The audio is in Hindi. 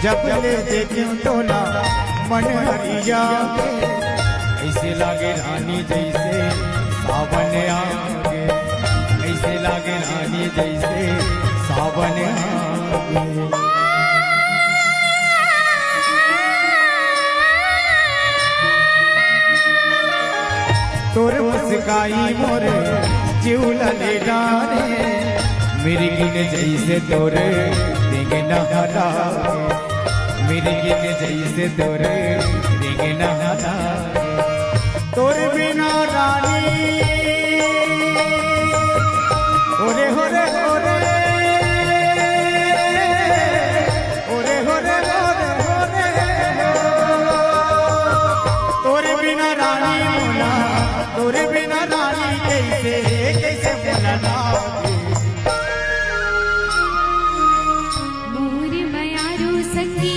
जब ले देखूं तोला मन हरिया ऐसे लागे रानी जैसे सावन आगे, ऐसे लागे रानी जैसे सावन आगे। तोर मुस्काई मोरे जीवला ले डारे, मेरी गिन जैसे तोरे देंगे नहला, मेरी गिन जैसे तोरे देंगे नहला। तोर बिना रानी ओरे होरे होरे ओरे होरे होरे होरे, तोर बिना रानी मोला, तोर बिना रानी कैसे कैसे बोला मोर मयारू संगी